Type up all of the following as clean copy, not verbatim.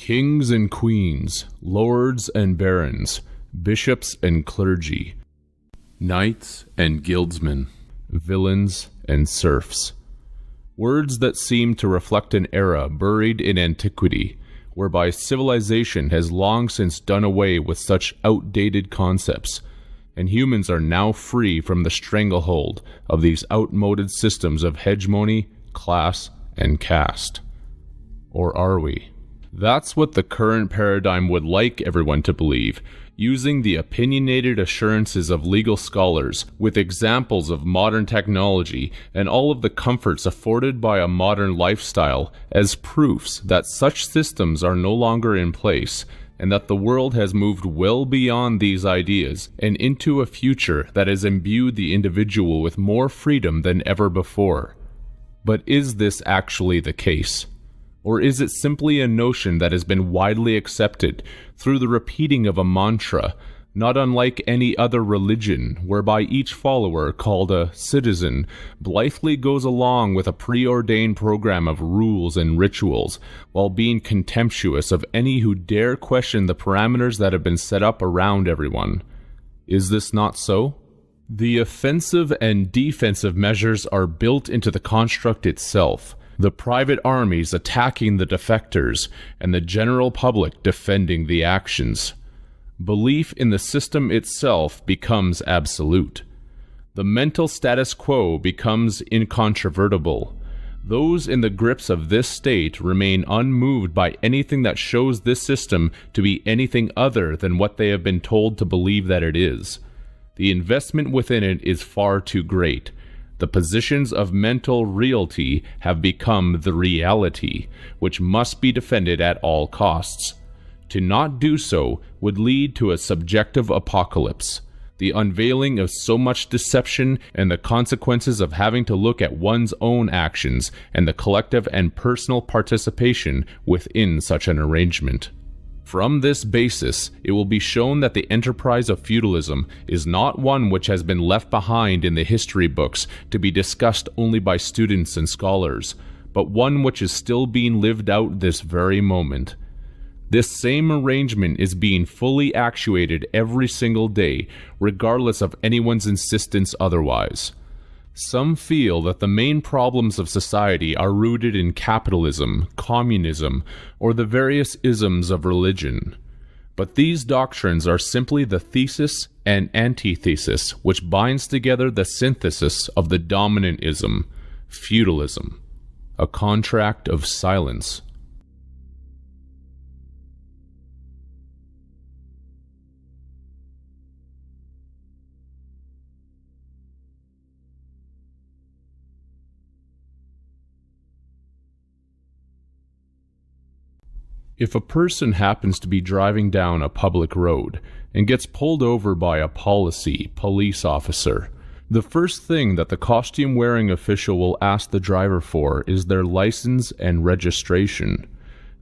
Kings and queens, lords and barons, bishops and clergy, knights and guildsmen, villains and serfs. Words that seem to reflect an era buried in antiquity, whereby civilization has long since done away with such outdated concepts, and humans are now free from the stranglehold of these outmoded systems of hegemony, class, and caste. Or are we? That's what the current paradigm would like everyone to believe, using the opinionated assurances of legal scholars with examples of modern technology and all of the comforts afforded by a modern lifestyle as proofs that such systems are no longer in place, and that the world has moved well beyond these ideas and into a future that has imbued the individual with more freedom than ever before. But is this actually the case? Or is it simply a notion that has been widely accepted through the repeating of a mantra, not unlike any other religion, whereby each follower, called a citizen, blithely goes along with a preordained program of rules and rituals, while being contemptuous of any who dare question the parameters that have been set up around everyone? Is this not so? The offensive and defensive measures are built into the construct itself. The private armies attacking the defectors, and the general public defending the actions. Belief in the system itself becomes absolute. The mental status quo becomes incontrovertible. Those in the grips of this state remain unmoved by anything that shows this system to be anything other than what they have been told to believe that it is. The investment within it is far too great. The positions of mental reality have become the reality, which must be defended at all costs. To not do so would lead to a subjective apocalypse, the unveiling of so much deception and the consequences of having to look at one's own actions and the collective and personal participation within such an arrangement. From this basis, it will be shown that the enterprise of feudalism is not one which has been left behind in the history books to be discussed only by students and scholars, but one which is still being lived out this very moment. This same arrangement is being fully actuated every single day, regardless of anyone's insistence otherwise. Some feel that the main problems of society are rooted in capitalism, communism, or the various isms of religion. But these doctrines are simply the thesis and antithesis which binds together the synthesis of the dominant ism, feudalism, a contract of silence. If a person happens to be driving down a public road and gets pulled over by a police officer, the first thing that the costume-wearing official will ask the driver for is their license and registration.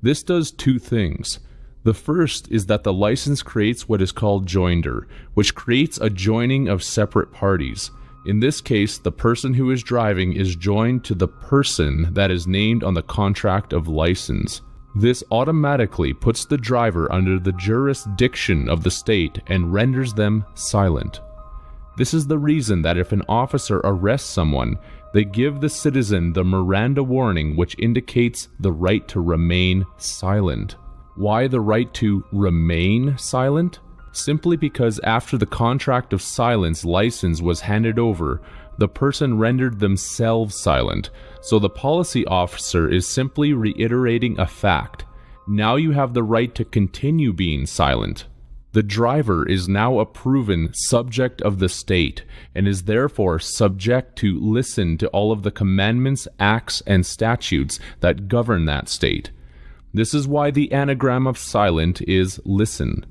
This does two things. The first is that the license creates what is called joinder, which creates a joining of separate parties. In this case, the person who is driving is joined to the person that is named on the contract of license. This automatically puts the driver under the jurisdiction of the state and renders them silent. This is the reason that if an officer arrests someone, they give the citizen the Miranda warning, which indicates the right to remain silent. Why the right to remain silent? Simply because after the contract of silence license was handed over, the person rendered themselves silent, so the policy officer is simply reiterating a fact. Now you have the right to continue being silent. The driver is now a proven subject of the state, and is therefore subject to listen to all of the commandments, acts, and statutes that govern that state. This is why the anagram of silent is listen.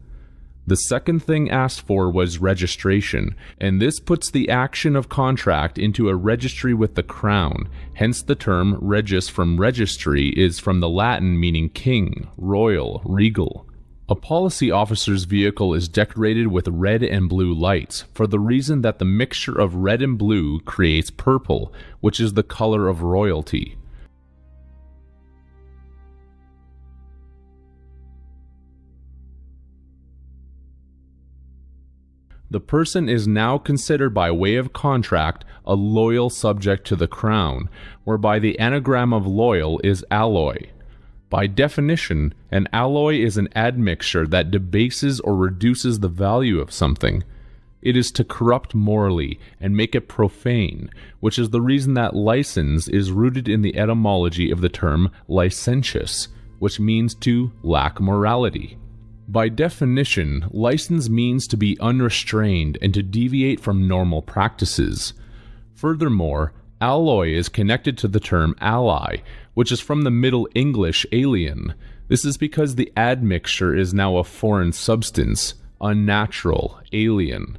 The second thing asked for was registration, and this puts the action of contract into a registry with the crown. Hence the term regis from registry is from the Latin meaning king, royal, regal. A policy officer's vehicle is decorated with red and blue lights, for the reason that the mixture of red and blue creates purple, which is the color of royalty. The person is now considered by way of contract a loyal subject to the crown, whereby the anagram of loyal is alloy. By definition, an alloy is an admixture that debases or reduces the value of something. It is to corrupt morally and make it profane, which is the reason that license is rooted in the etymology of the term licentious, which means to lack morality. By definition, license means to be unrestrained and to deviate from normal practices. Furthermore, alloy is connected to the term ally, which is from the Middle English alien. This is because the admixture is now a foreign substance, unnatural, alien.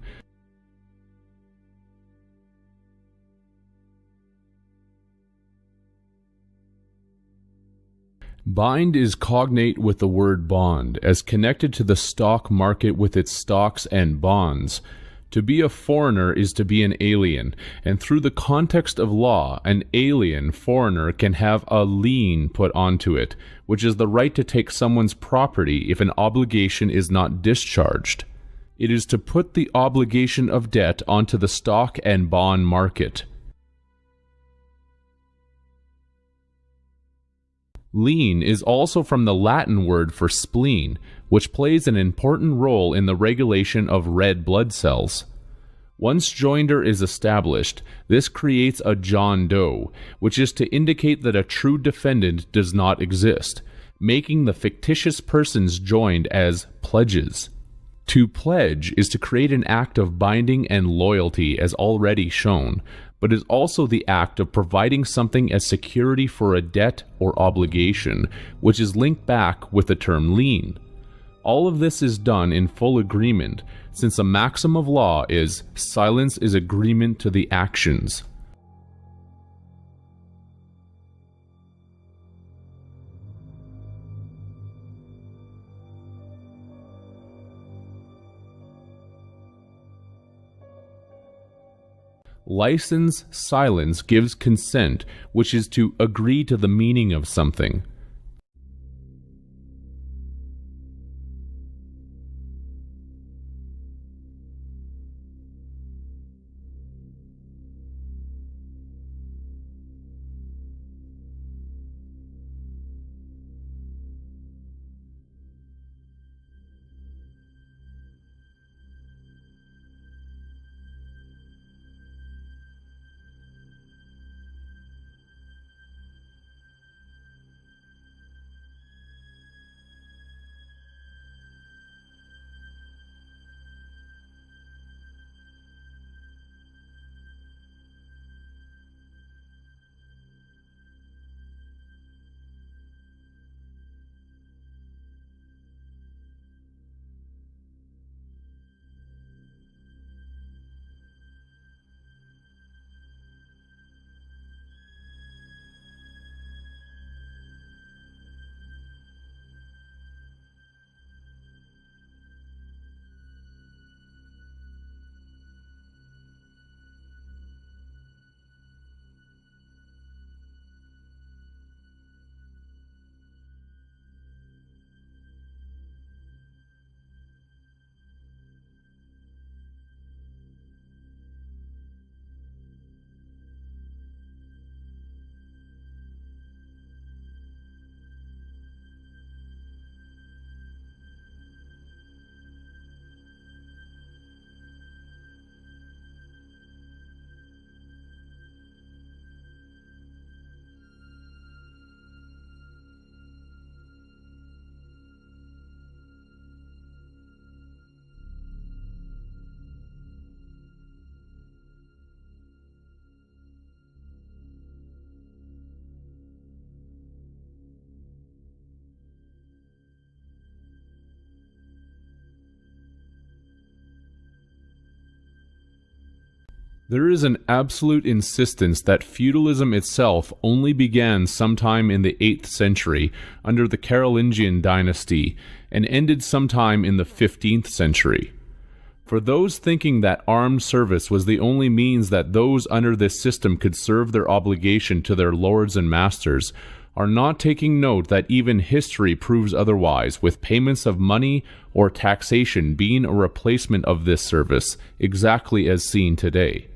Bind is cognate with the word bond, as connected to the stock market with its stocks and bonds. To be a foreigner is to be an alien, and through the context of law, an alien foreigner can have a lien put onto it, which is the right to take someone's property if an obligation is not discharged. It is to put the obligation of debt onto the stock and bond market. Lien is also from the Latin word for spleen, which plays an important role in the regulation of red blood cells. Once joinder is established, this creates a John Doe, which is to indicate that a true defendant does not exist, making the fictitious persons joined as pledges. To pledge is to create an act of binding and loyalty as already shown, but is also the act of providing something as security for a debt or obligation, which is linked back with the term lien. All of this is done in full agreement, since a maxim of law is silence is agreement to the actions. License, silence gives consent, which is to agree to the meaning of something. There is an absolute insistence that feudalism itself only began sometime in the 8th century under the Carolingian dynasty and ended sometime in the 15th century. For those thinking that armed service was the only means that those under this system could serve their obligation to their lords and masters, are not taking note that even history proves otherwise, with payments of money or taxation being a replacement of this service, exactly as seen today.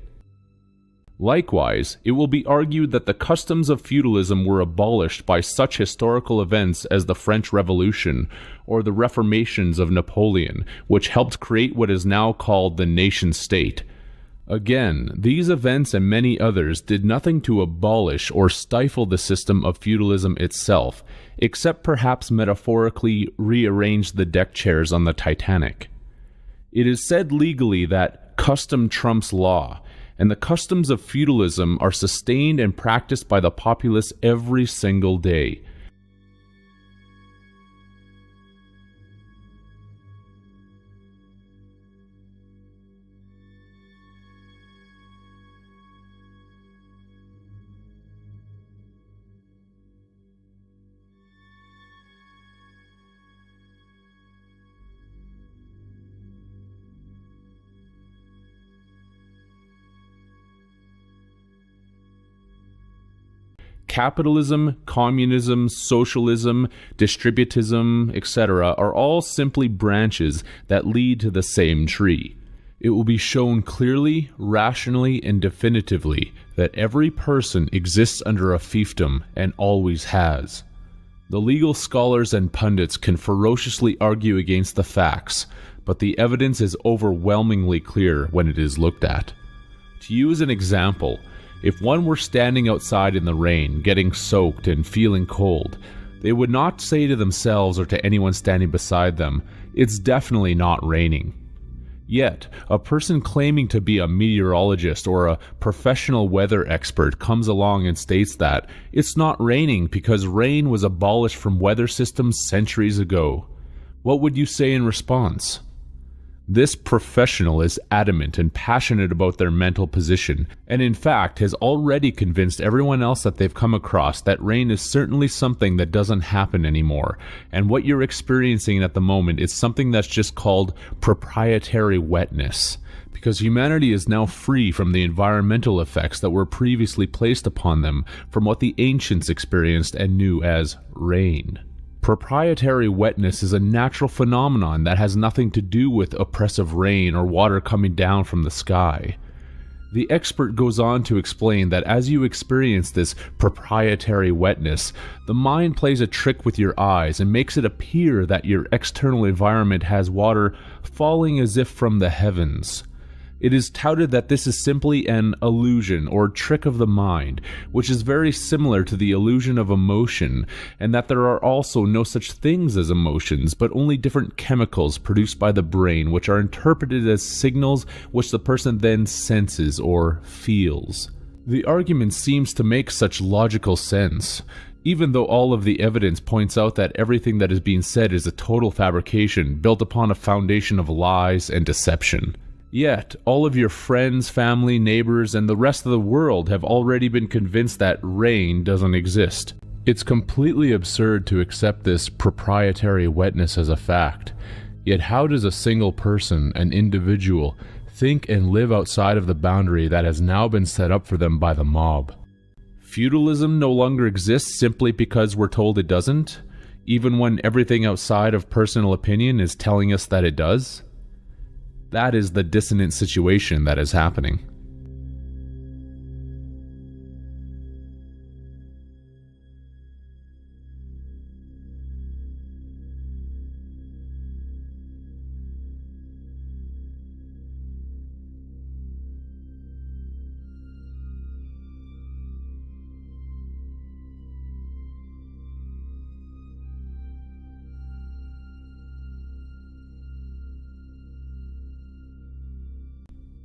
Likewise, it will be argued that the customs of feudalism were abolished by such historical events as the French Revolution or the Reformations of Napoleon, which helped create what is now called the nation-state. Again, these events and many others did nothing to abolish or stifle the system of feudalism itself, except perhaps metaphorically rearrange the deck chairs on the Titanic. It is said legally that custom trumps law, and the customs of feudalism are sustained and practiced by the populace every single day. Capitalism, communism, socialism, distributism, etc. are all simply branches that lead to the same tree. It will be shown clearly, rationally, and definitively that every person exists under a fiefdom and always has. The legal scholars and pundits can ferociously argue against the facts, but the evidence is overwhelmingly clear when it is looked at. To use an example, if one were standing outside in the rain, getting soaked and feeling cold, they would not say to themselves or to anyone standing beside them, "It's definitely not raining." Yet, a person claiming to be a meteorologist or a professional weather expert comes along and states that it's not raining because rain was abolished from weather systems centuries ago. What would you say in response? This professional is adamant and passionate about their mental position, and in fact has already convinced everyone else that they've come across that rain is certainly something that doesn't happen anymore, and what you're experiencing at the moment is something that's just called proprietary wetness, because humanity is now free from the environmental effects that were previously placed upon them from what the ancients experienced and knew as rain. Proprietary wetness is a natural phenomenon that has nothing to do with oppressive rain or water coming down from the sky. The expert goes on to explain that as you experience this proprietary wetness, the mind plays a trick with your eyes and makes it appear that your external environment has water falling as if from the heavens. It is touted that this is simply an illusion or trick of the mind, which is very similar to the illusion of emotion, and that there are also no such things as emotions, but only different chemicals produced by the brain, which are interpreted as signals which the person then senses or feels. The argument seems to make such logical sense, even though all of the evidence points out that everything that is being said is a total fabrication built upon a foundation of lies and deception. Yet, all of your friends, family, neighbors, and the rest of the world have already been convinced that rain doesn't exist. It's completely absurd to accept this proprietary wetness as a fact. Yet how does a single person, an individual, think and live outside of the boundary that has now been set up for them by the mob? Feudalism no longer exists simply because we're told it doesn't, even when everything outside of personal opinion is telling us that it does? That is the dissonant situation that is happening.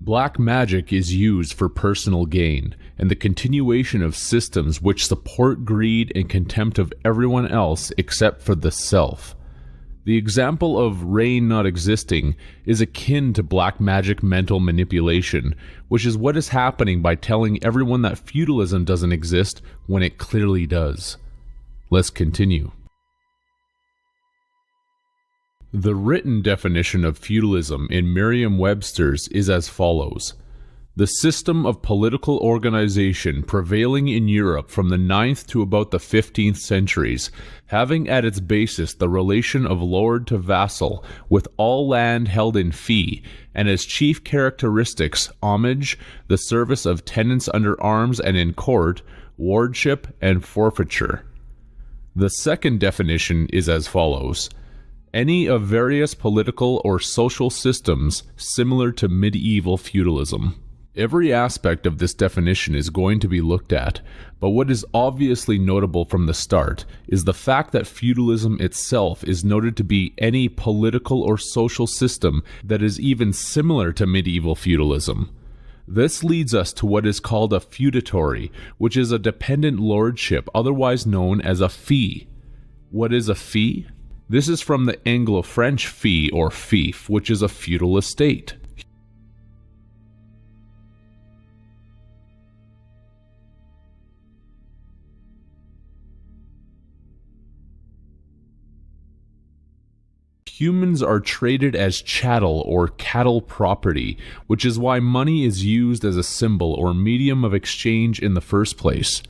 Black magic is used for personal gain and the continuation of systems which support greed and contempt of everyone else except for the self. The example of rain not existing is akin to black magic mental manipulation, which is what is happening by telling everyone that feudalism doesn't exist when it clearly does. Let's continue. The written definition of feudalism in Merriam-Webster's is as follows: The system of political organization prevailing in Europe from the 9th to about the 15th centuries, having at its basis the relation of lord to vassal, with all land held in fee, and as chief characteristics homage, the service of tenants under arms and in court, wardship, and forfeiture. The second definition is as follows: any of various political or social systems similar to medieval feudalism. Every aspect of this definition is going to be looked at, but what is obviously notable from the start is the fact that feudalism itself is noted to be any political or social system that is even similar to medieval feudalism. This leads us to what is called a feudatory, which is a dependent lordship, otherwise known as a fee. What is a fee? This is from the Anglo-French fee or fief, which is a feudal estate. Humans are traded as chattel or cattle property, which is why money is used as a symbol or medium of exchange in the first place.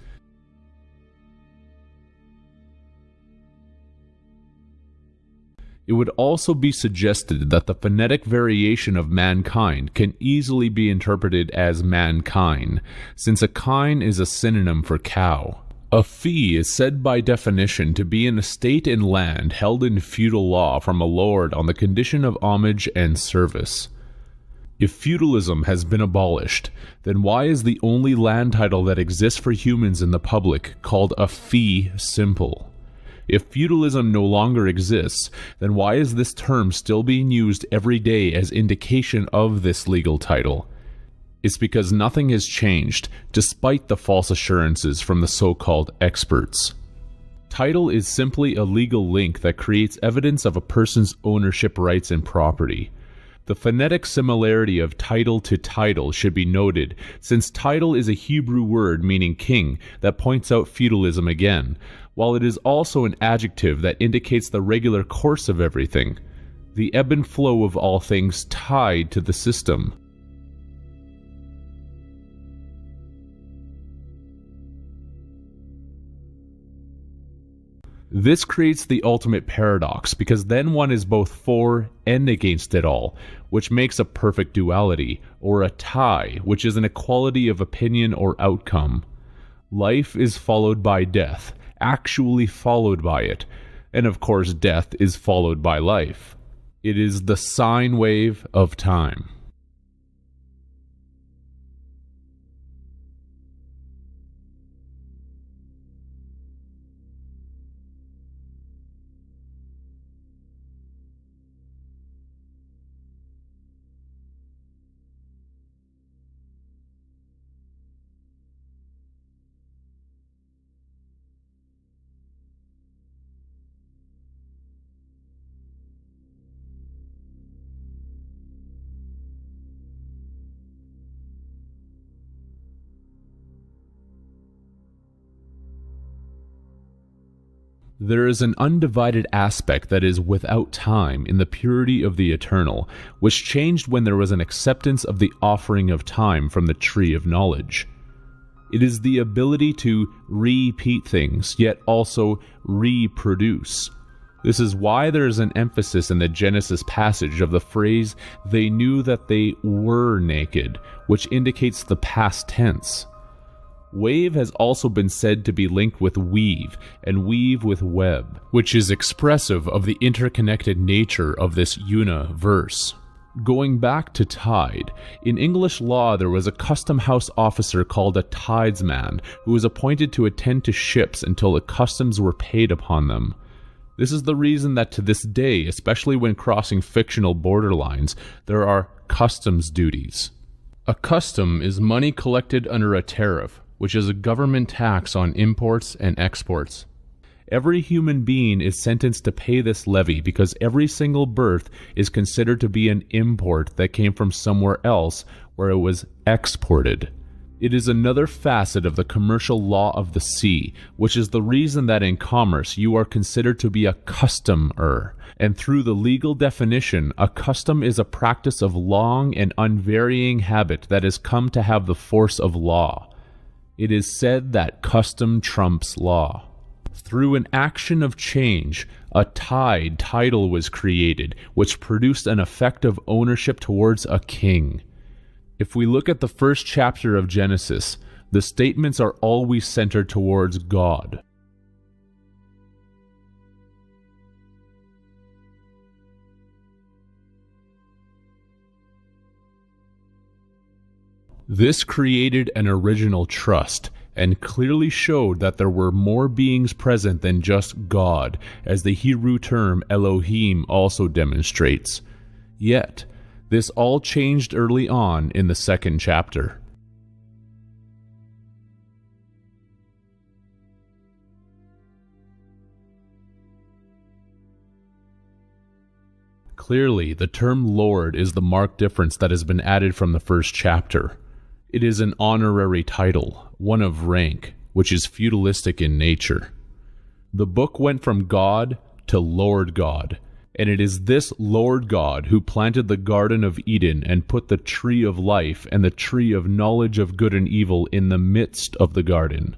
It would also be suggested that the phonetic variation of mankind can easily be interpreted as mankind, since a kine is a synonym for cow. A fee is said by definition to be an estate in land held in feudal law from a lord on the condition of homage and service. If feudalism has been abolished, then why is the only land title that exists for humans in the public called a fee simple? If feudalism no longer exists, then why is this term still being used every day as indication of this legal title? It's because nothing has changed, despite the false assurances from the so-called experts. Title is simply a legal link that creates evidence of a person's ownership rights and property. The phonetic similarity of title to title should be noted, since title is a Hebrew word meaning king that points out feudalism again, while it is also an adjective that indicates the regular course of everything, the ebb and flow of all things tied to the system. This creates the ultimate paradox, because then one is both for and against it all, which makes a perfect duality, or a tie, which is an equality of opinion or outcome. Life is followed by death, actually followed by it, and of course death is followed by life. It is the sine wave of time. There is an undivided aspect that is without time in the purity of the eternal, which changed when there was an acceptance of the offering of time from the tree of knowledge. It is the ability to repeat things, yet also reproduce. This is why there is an emphasis in the Genesis passage of the phrase, "they knew that they were naked," which indicates the past tense. Wave has also been said to be linked with weave, and weave with web, which is expressive of the interconnected nature of this universe. Going back to tide, in English law there was a custom house officer called a tidesman who was appointed to attend to ships until the customs were paid upon them. This is the reason that to this day, especially when crossing fictional borderlines, there are customs duties. A custom is money collected under a tariff, which is a government tax on imports and exports. Every human being is sentenced to pay this levy because every single birth is considered to be an import that came from somewhere else where it was exported. It is another facet of the commercial law of the sea, which is the reason that in commerce you are considered to be a customer, and through the legal definition, a custom is a practice of long and unvarying habit that has come to have the force of law. It is said that custom trumps law. Through an action of change, a title was created, which produced an effect of ownership towards a king. If we look at the first chapter of Genesis, the statements are always centered towards God. This created an original trust, and clearly showed that there were more beings present than just God, as the Hebrew term Elohim also demonstrates. Yet, this all changed early on in the second chapter. Clearly, the term Lord is the marked difference that has been added from the first chapter. It is an honorary title, one of rank, which is feudalistic in nature. The book went from God to Lord God, and it is this Lord God who planted the Garden of Eden and put the tree of life and the tree of knowledge of good and evil in the midst of the garden.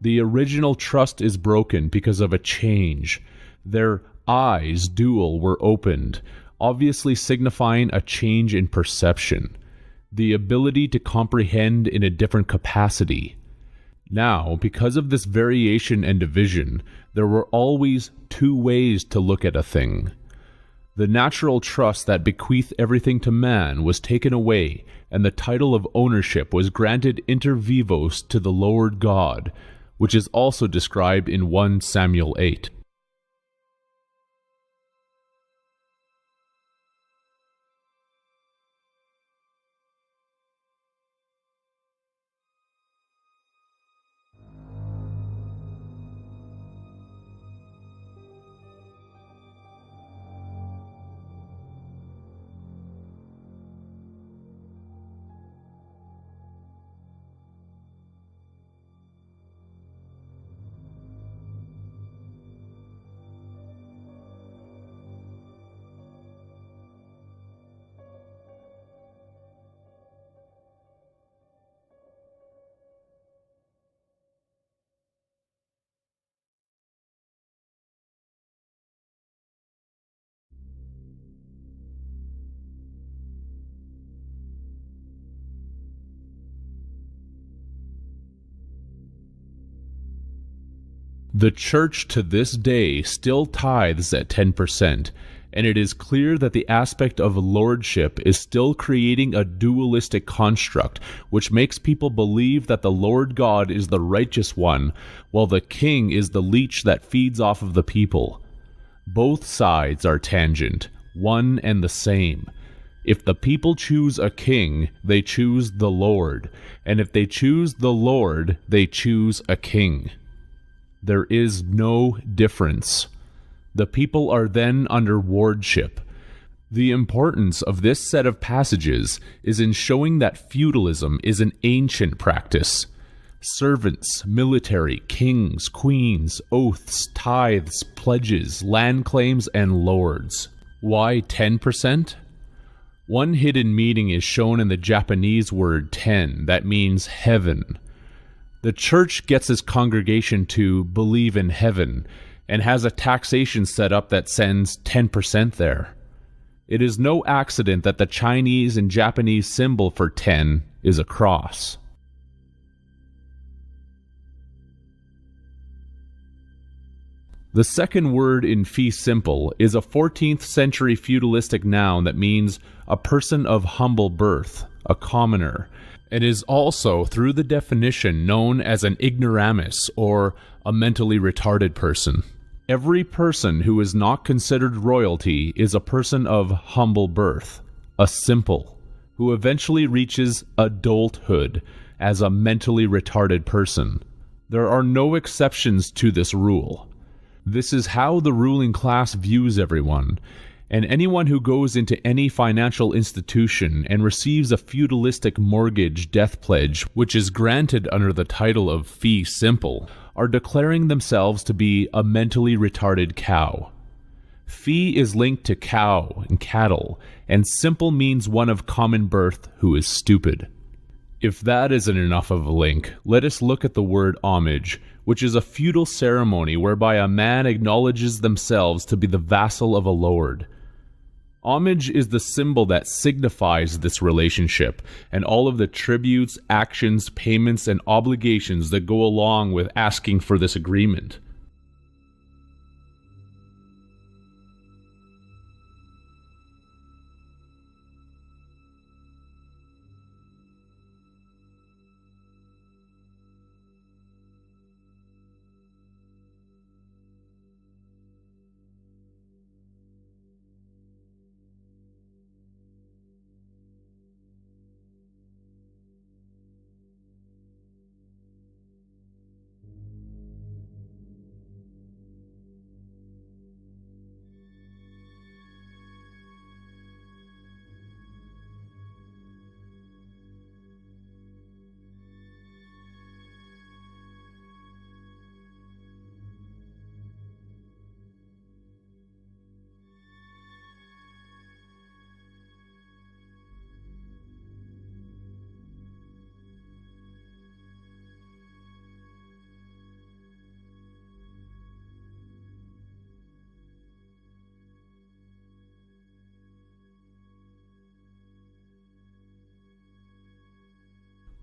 The original trust is broken because of a change. Their eyes, dual, were opened, obviously signifying a change in perception, the ability to comprehend in a different capacity. Now, because of this variation and division, there were always two ways to look at a thing. The natural trust that bequeathed everything to man was taken away, and the title of ownership was granted inter vivos to the Lord God, which is also described in 1 Samuel 8. The Church to this day still tithes at 10%, and it is clear that the aspect of lordship is still creating a dualistic construct, which makes people believe that the Lord God is the righteous one, while the king is the leech that feeds off of the people. Both sides are tangent, one and the same. If the people choose a king, they choose the Lord, and if they choose the Lord, they choose a king. There is no difference. The people are then under wardship. The importance of this set of passages is in showing that feudalism is an ancient practice. Servants, military, kings, queens, oaths, tithes, pledges, land claims, and lords. Why 10%? One hidden meaning is shown in the Japanese word ten, that means heaven. The Church gets its congregation to believe in heaven, and has a taxation set up that sends 10% there. It is no accident that the Chinese and Japanese symbol for 10 is a cross. The second word in fee simple is a 14th century feudalistic noun that means a person of humble birth, a commoner. It is also, through the definition, known as an ignoramus, or a mentally retarded person. Every person who is not considered royalty is a person of humble birth, a simple, who eventually reaches adulthood as a mentally retarded person. There are no exceptions to this rule. This is how the ruling class views everyone, and anyone who goes into any financial institution and receives a feudalistic mortgage death pledge, which is granted under the title of fee simple, are declaring themselves to be a mentally retarded cow. Fee is linked to cow and cattle, and simple means one of common birth who is stupid. If that isn't enough of a link, let us look at the word homage, which is a feudal ceremony whereby a man acknowledges themselves to be the vassal of a lord. Homage is the symbol that signifies this relationship, and all of the tributes, actions, payments, and obligations that go along with asking for this agreement.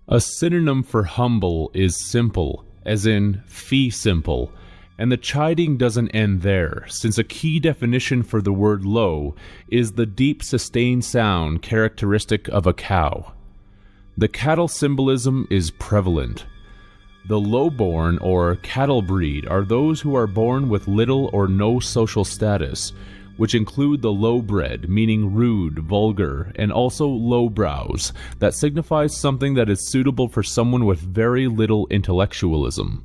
A synonym for humble is simple, as in fee simple, and the chiding doesn't end there, since a key definition for the word low is the deep sustained sound characteristic of a cow. The cattle symbolism is prevalent. The low-born or cattle breed are those who are born with little or no social status, which include the low-bred, meaning rude, vulgar, and also lowbrows, that signifies something that is suitable for someone with very little intellectualism.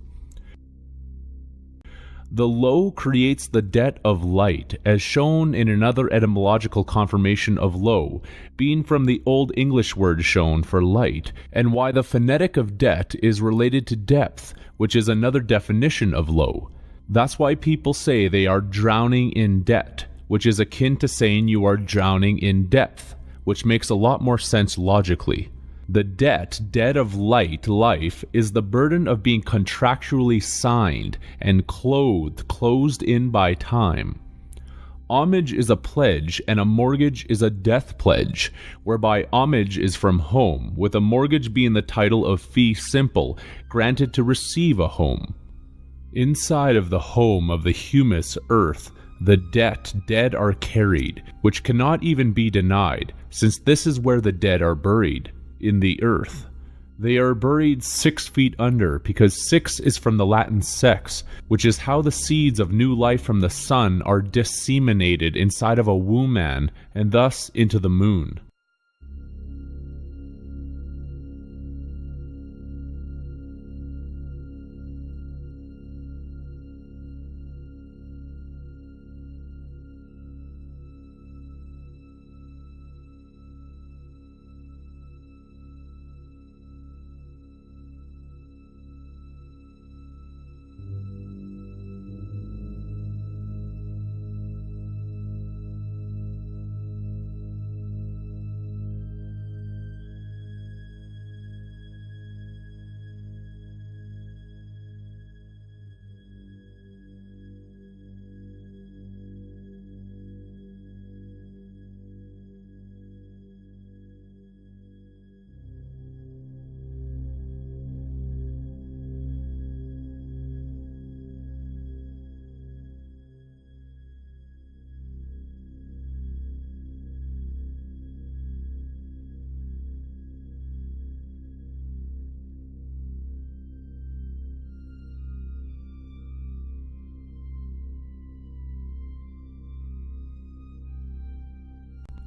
The low creates the debt of light, as shown in another etymological confirmation of low, being from the Old English word shown for light, and why the phonetic of debt is related to depth, which is another definition of low. That's why people say they are drowning in debt, which is akin to saying you are drowning in depth, which makes a lot more sense logically. The debt of light, life, is the burden of being contractually signed and closed in by time. Homage is a pledge, and a mortgage is a death pledge, whereby homage is from home, with a mortgage being the title of fee simple, granted to receive a home. Inside of the home of the humus earth, the dead are carried, which cannot even be denied, since this is where the dead are buried, in the earth. They are buried 6 feet under, because 6 is from the Latin sex, which is how the seeds of new life from the sun are disseminated inside of a womb man, and thus into the moon.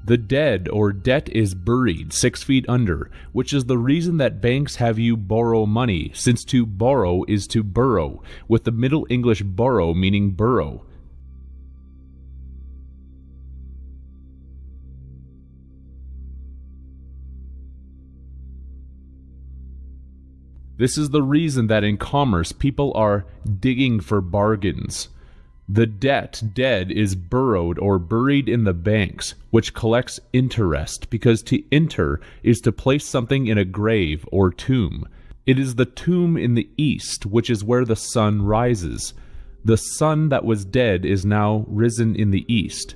The dead or debt is buried 6 feet under, which is the reason that banks have you borrow money, since to borrow is to burrow, with the Middle English borrow meaning burrow. This is the reason that in commerce people are digging for bargains. The dead is burrowed or buried in the banks, which collects interest, because to inter is to place something in a grave or tomb. It is the tomb in the east, which is where the sun rises. The sun that was dead is now risen in the east.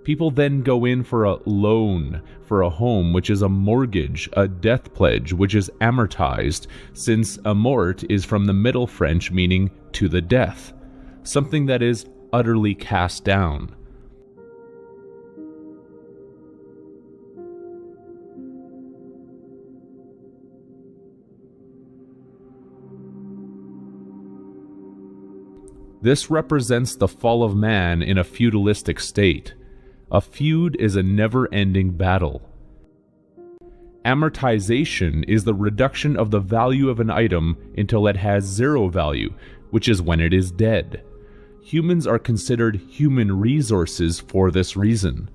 People then go in for a loan for a home, which is a mortgage, a death pledge, which is amortized, since amort is from the Middle French meaning to the death, something that is utterly cast down. This represents the fall of man in a feudalistic state. A feud is a never-ending battle. Amortization is the reduction of the value of an item until it has zero value, which is when it is dead. Humans are considered human resources for this reason.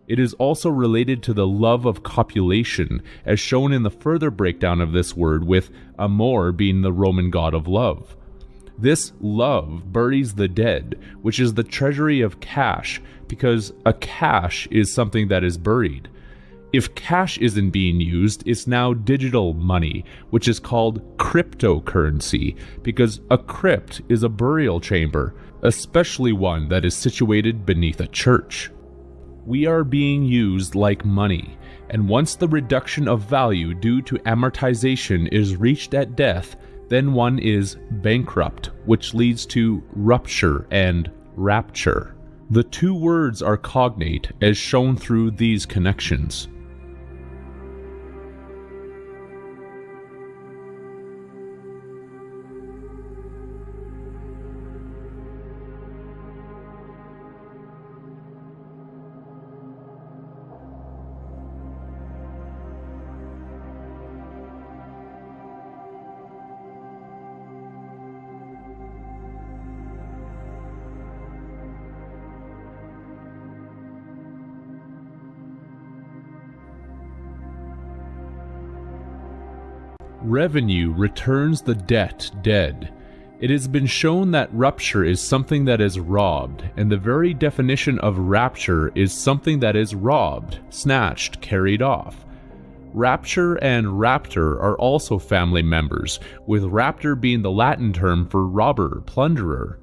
It is also related to the love of copulation, as shown in the further breakdown of this word, with amor being the Roman god of love. This love buries the dead, which is the treasury of cash, because a cash is something that is buried. If cash isn't being used, it's now digital money, which is called cryptocurrency, because a crypt is a burial chamber, especially one that is situated beneath a church. We are being used like money, and once the reduction of value due to amortization is reached at death, then one is bankrupt, which leads to rupture and rapture. The two words are cognate, as shown through these connections. Revenue returns the debt dead. It has been shown that rupture is something that is robbed, and the very definition of rapture is something that is robbed, snatched, carried off. Rapture and raptor are also family members, with raptor being the Latin term for robber, plunderer.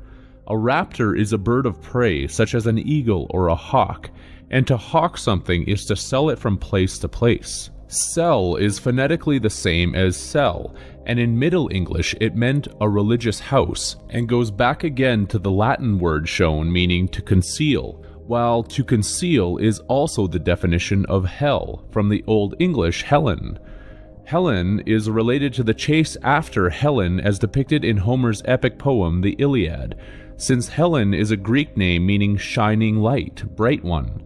A raptor is a bird of prey, such as an eagle or a hawk, and to hawk something is to sell it from place to place. Sell is phonetically the same as sell, and in Middle English it meant a religious house, and goes back again to the Latin word shown meaning to conceal, while to conceal is also the definition of hell, from the Old English Helen. Helen is related to the chase after Helen as depicted in Homer's epic poem The Iliad, since Helen is a Greek name meaning shining light, bright one.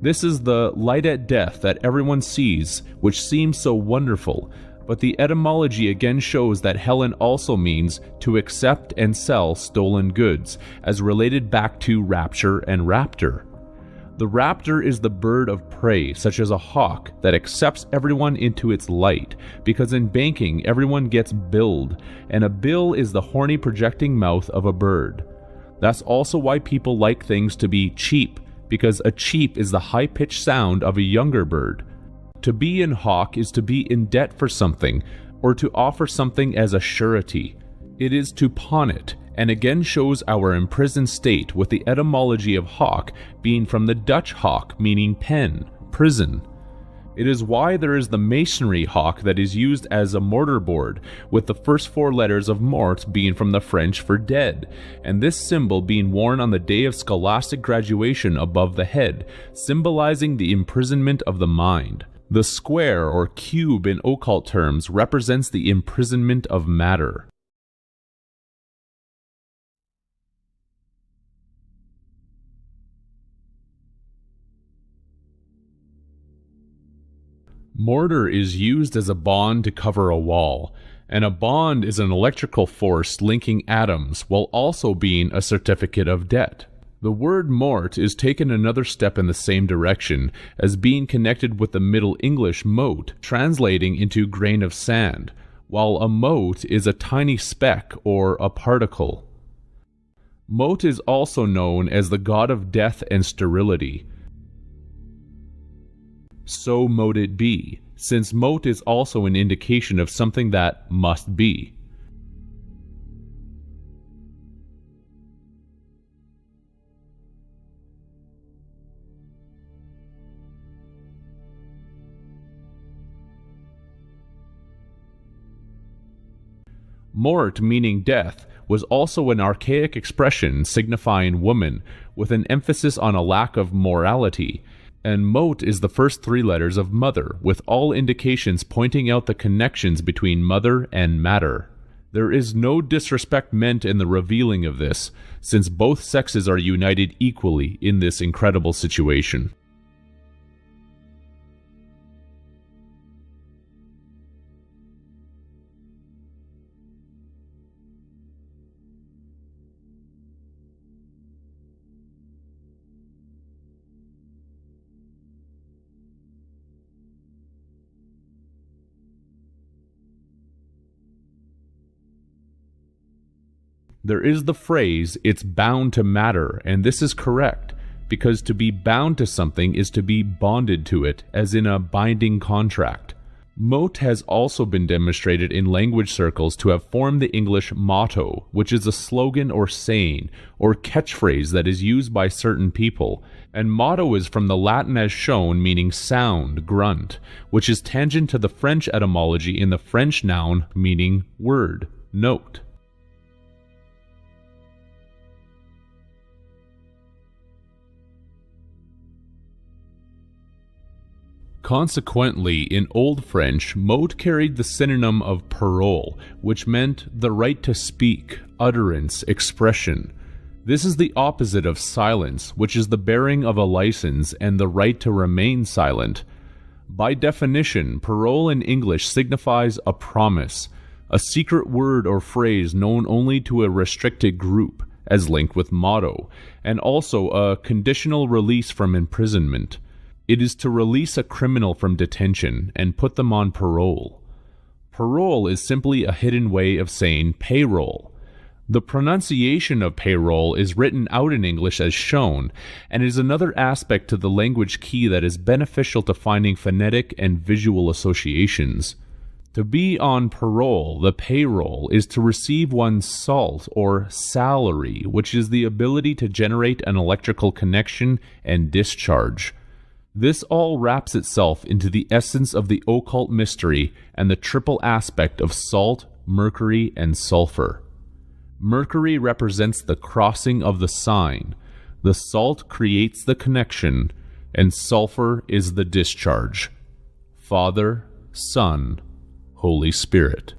This is the light at death that everyone sees, which seems so wonderful, but the etymology again shows that Helen also means to accept and sell stolen goods, as related back to rapture and raptor. The raptor is the bird of prey, such as a hawk, that accepts everyone into its light, because in banking everyone gets billed, and a bill is the horny projecting mouth of a bird. That's also why people like things to be cheap, because a cheep is the high-pitched sound of a younger bird. To be in hawk is to be in debt for something, or to offer something as a surety. It is to pawn it, and again shows our imprisoned state, with the etymology of hawk being from the Dutch hawk meaning pen, prison. It is why there is the masonry hawk that is used as a mortarboard, with the first four letters of mort being from the French for dead, and this symbol being worn on the day of scholastic graduation above the head, symbolizing the imprisonment of the mind. The square or cube in occult terms represents the imprisonment of matter. Mortar is used as a bond to cover a wall, and a bond is an electrical force linking atoms while also being a certificate of debt. The word mort is taken another step in the same direction, as being connected with the Middle English mote, translating into grain of sand, while a mote is a tiny speck or a particle. Mote is also known as the god of death and sterility. So mote it be, since mote is also an indication of something that must be. Mort, meaning death, was also an archaic expression signifying woman, with an emphasis on a lack of morality, and mote is the first three letters of mother, with all indications pointing out the connections between mother and matter. There is no disrespect meant in the revealing of this, since both sexes are united equally in this incredible situation. There is the phrase, "it's bound to matter," and this is correct, because to be bound to something is to be bonded to it, as in a binding contract. Mote has also been demonstrated in language circles to have formed the English motto, which is a slogan or saying, or catchphrase that is used by certain people, and motto is from the Latin as shown, meaning sound, grunt, which is tangent to the French etymology in the French noun meaning word, note. Consequently, in Old French, mote carried the synonym of parole, which meant the right to speak, utterance, expression. This is the opposite of silence, which is the bearing of a license and the right to remain silent. By definition, parole in English signifies a promise, a secret word or phrase known only to a restricted group, as linked with motto, and also a conditional release from imprisonment. It is to release a criminal from detention and put them on parole. Parole is simply a hidden way of saying payroll. The pronunciation of payroll is written out in English as shown, and is another aspect to the language key that is beneficial to finding phonetic and visual associations. To be on parole, the payroll, is to receive one's salt or salary, which is the ability to generate an electrical connection and discharge. This all wraps itself into the essence of the occult mystery and the triple aspect of salt, mercury, and sulfur. Mercury represents the crossing of the sign, the salt creates the connection, and sulfur is the discharge. Father, Son, Holy Spirit.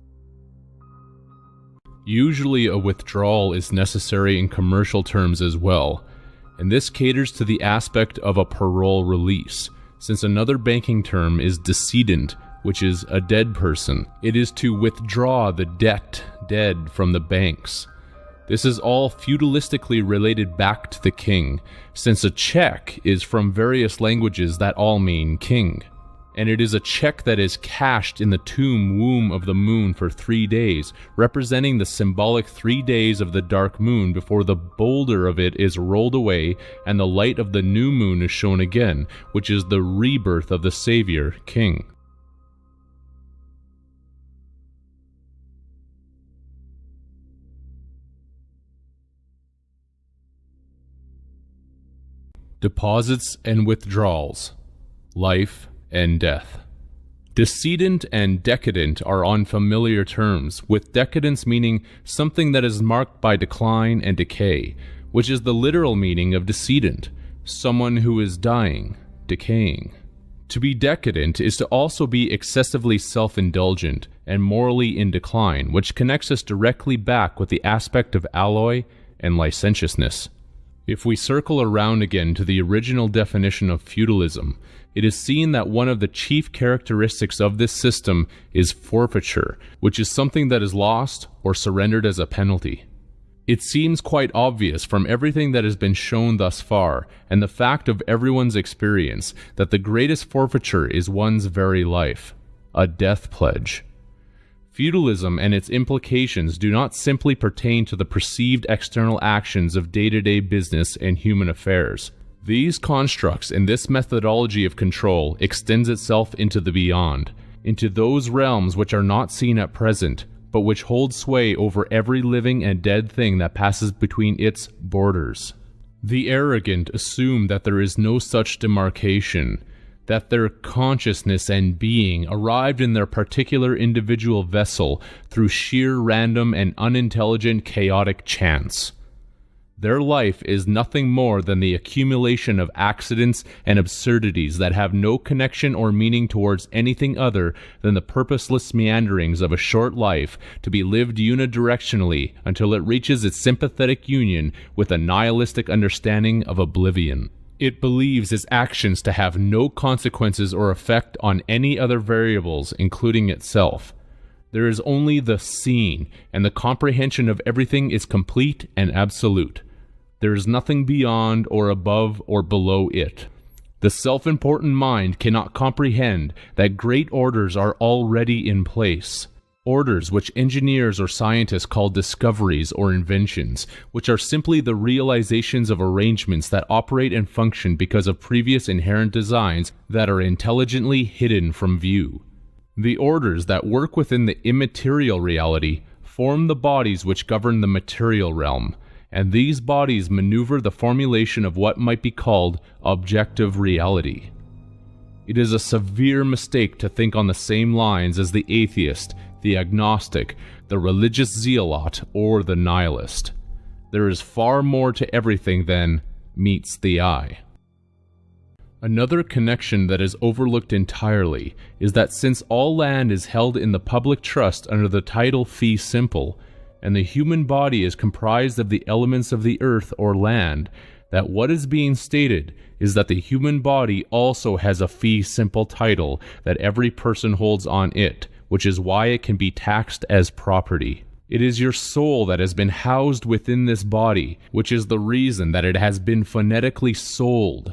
Usually a withdrawal is necessary in commercial terms as well, and this caters to the aspect of a parole release, since another banking term is decedent, which is a dead person. It is to withdraw the dead from the banks. This is all feudalistically related back to the king, since a check is from various languages that all mean king. And it is a check that is cached in the womb of the moon for 3 days, representing the symbolic 3 days of the dark moon before the boulder of it is rolled away and the light of the new moon is shown again, which is the rebirth of the Savior, King. Deposits and withdrawals. Life and death. Decedent and decadent are on familiar terms, with decadence meaning something that is marked by decline and decay, which is the literal meaning of decedent, someone who is dying, decaying. To be decadent is to also be excessively self-indulgent and morally in decline, which connects us directly back with the aspect of alloy and licentiousness. If we circle around again to the original definition of feudalism, it is seen that one of the chief characteristics of this system is forfeiture, which is something that is lost or surrendered as a penalty. It seems quite obvious from everything that has been shown thus far, and the fact of everyone's experience, that the greatest forfeiture is one's very life, a death pledge. Feudalism and its implications do not simply pertain to the perceived external actions of day-to-day business and human affairs. These constructs and this methodology of control extends itself into the beyond, into those realms which are not seen at present, but which hold sway over every living and dead thing that passes between its borders. The arrogant assume that there is no such demarcation, that their consciousness and being arrived in their particular individual vessel through sheer random and unintelligent chaotic chance. Their life is nothing more than the accumulation of accidents and absurdities that have no connection or meaning towards anything other than the purposeless meanderings of a short life to be lived unidirectionally until it reaches its sympathetic union with a nihilistic understanding of oblivion. It believes its actions to have no consequences or effect on any other variables, including itself. There is only the seen, and the comprehension of everything is complete and absolute. There is nothing beyond or above or below it. The self-important mind cannot comprehend that great orders are already in place. Orders which engineers or scientists call discoveries or inventions, which are simply the realizations of arrangements that operate and function because of previous inherent designs that are intelligently hidden from view. The orders that work within the immaterial reality form the bodies which govern the material realm, and these bodies maneuver the formulation of what might be called objective reality. It is a severe mistake to think on the same lines as the atheist, the agnostic, the religious zealot, or the nihilist. There is far more to everything than meets the eye. Another connection that is overlooked entirely is that since all land is held in the public trust under the title fee simple, and the human body is comprised of the elements of the earth or land, that what is being stated is that the human body also has a fee simple title that every person holds on it, which is why it can be taxed as property. It is your soul that has been housed within this body, which is the reason that it has been phonetically sold.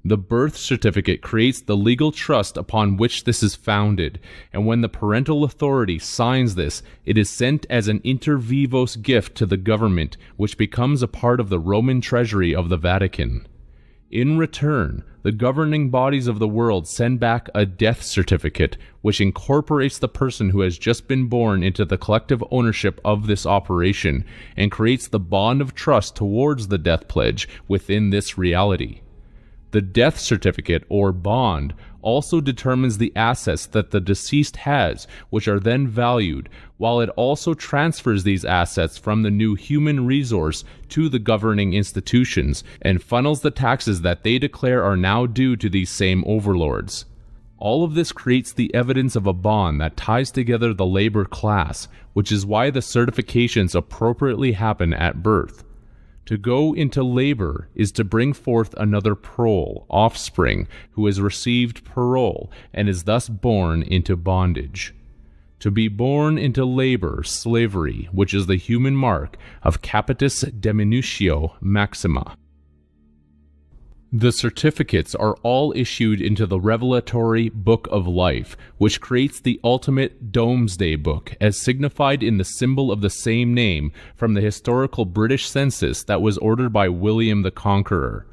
The birth certificate creates the legal trust upon which this is founded, and when the parental authority signs this, it is sent as an inter vivos gift to the government, which becomes a part of the Roman treasury of the Vatican. In return, the governing bodies of the world send back a death certificate, which incorporates the person who has just been born into the collective ownership of this operation, and creates the bond of trust towards the death pledge within this reality. The death certificate, or bond, also determines the assets that the deceased has, which are then valued, while it also transfers these assets from the new human resource to the governing institutions, and funnels the taxes that they declare are now due to these same overlords. All of this creates the evidence of a bond that ties together the labor class, which is why the certifications appropriately happen at birth. To go into labor is to bring forth another prole, offspring, who has received parole and is thus born into bondage. To be born into labor, slavery, which is the human mark of capitis diminutio maxima. The certificates are all issued into the revelatory Book of Life, which creates the ultimate Domesday Book, as signified in the symbol of the same name from the historical British census that was ordered by William the Conqueror.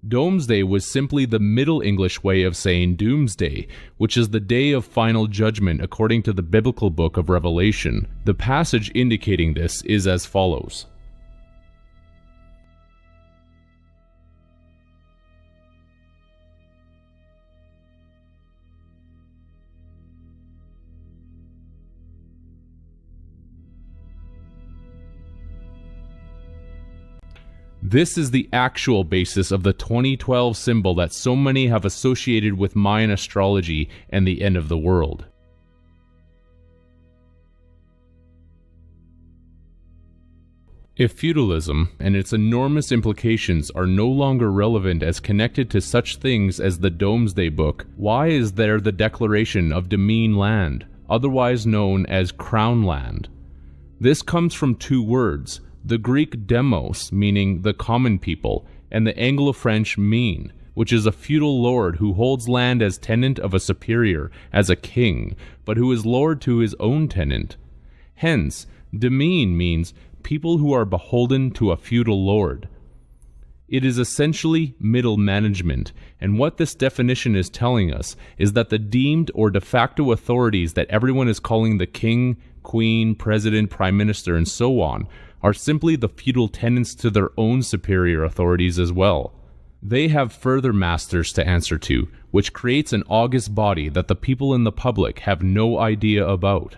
Domesday was simply the Middle English way of saying Doomsday, which is the day of final judgment according to the biblical book of Revelation. The passage indicating this is as follows. This is the actual basis of the 2012 symbol that so many have associated with Mayan astrology and the end of the world. If feudalism and its enormous implications are no longer relevant as connected to such things as the Domesday Book, why is there the declaration of demesne land, otherwise known as crown land? This comes from two words, the Greek demos, meaning the common people, and the Anglo-French mene, which is a feudal lord who holds land as tenant of a superior, as a king, but who is lord to his own tenant. Hence, demesne means people who are beholden to a feudal lord. It is essentially middle management, and what this definition is telling us is that the deemed or de facto authorities that everyone is calling the king, queen, president, prime minister, and so on are simply the feudal tenants to their own superior authorities as well. They have further masters to answer to, which creates an august body that the people in the public have no idea about.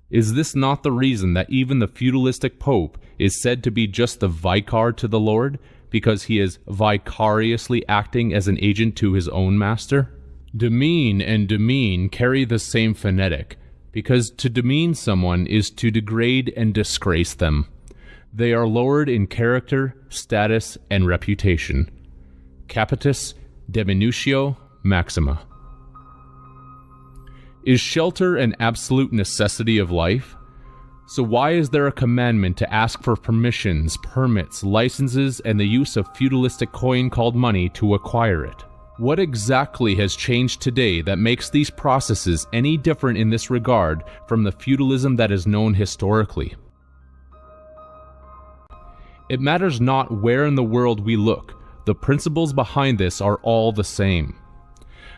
Is this not the reason that even the feudalistic pope is said to be just the vicar to the Lord, because he is vicariously acting as an agent to his own master? Demean and demean carry the same phonetic, because to demean someone is to degrade and disgrace them. They are lowered in character, status, and reputation. Capitis diminutio maxima. Is shelter an absolute necessity of life? So why is there a commandment to ask for permissions, permits, licenses, and the use of feudalistic coin called money to acquire it? What exactly has changed today that makes these processes any different in this regard from the feudalism that is known historically? It matters not where in the world we look, the principles behind this are all the same.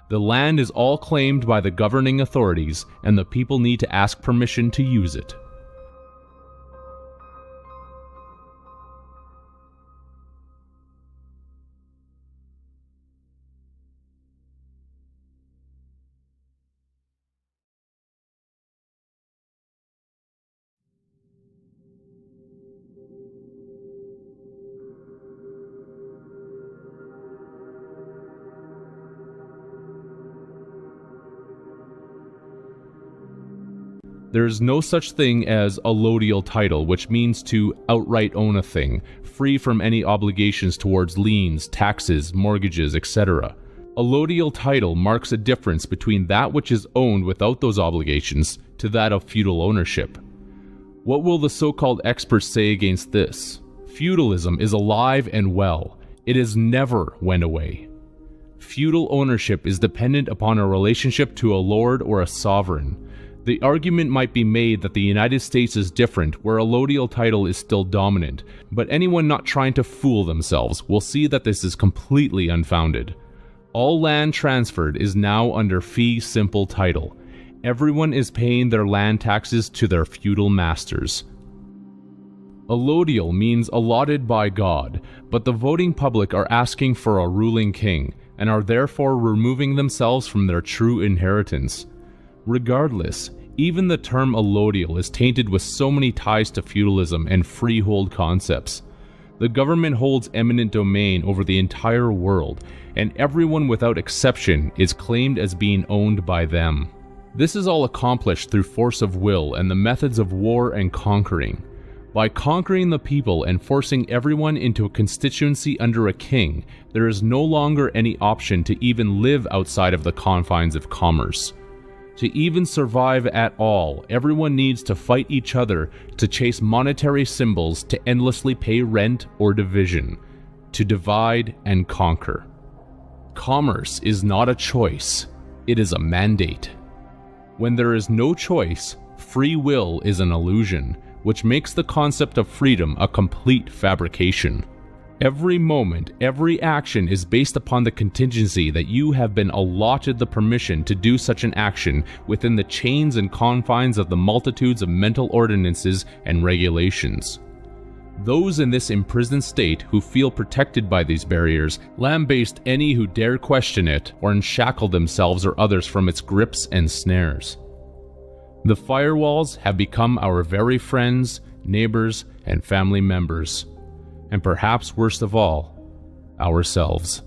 The land is all claimed by the governing authorities, and the people need to ask permission to use it. There is no such thing as a allodial title, which means to outright own a thing, free from any obligations towards liens, taxes, mortgages, etc. A allodial title marks a difference between that which is owned without those obligations to that of feudal ownership. What will the so-called experts say against this? Feudalism is alive and well. It has never went away. Feudal ownership is dependent upon a relationship to a lord or a sovereign. The argument might be made that the United States is different, where a allodial title is still dominant, but anyone not trying to fool themselves will see that this is completely unfounded. All land transferred is now under fee simple title. Everyone is paying their land taxes to their feudal masters. Allodial means allotted by God, but the voting public are asking for a ruling king, and are therefore removing themselves from their true inheritance. Regardless, even the term allodial is tainted with so many ties to feudalism and freehold concepts. The government holds eminent domain over the entire world, and everyone without exception is claimed as being owned by them. This is all accomplished through force of will and the methods of war and conquering. By conquering the people and forcing everyone into a constituency under a king, there is no longer any option to even live outside of the confines of commerce. To even survive at all, everyone needs to fight each other to chase monetary symbols, to endlessly pay rent or division, to divide and conquer. Commerce is not a choice, it is a mandate. When there is no choice, free will is an illusion, which makes the concept of freedom a complete fabrication. Every moment, every action is based upon the contingency that you have been allotted the permission to do such an action within the chains and confines of the multitudes of mental ordinances and regulations. Those in this imprisoned state who feel protected by these barriers lambaste any who dare question it or unshackle themselves or others from its grips and snares. The firewalls have become our very friends, neighbors, and family members. And perhaps worst of all, ourselves.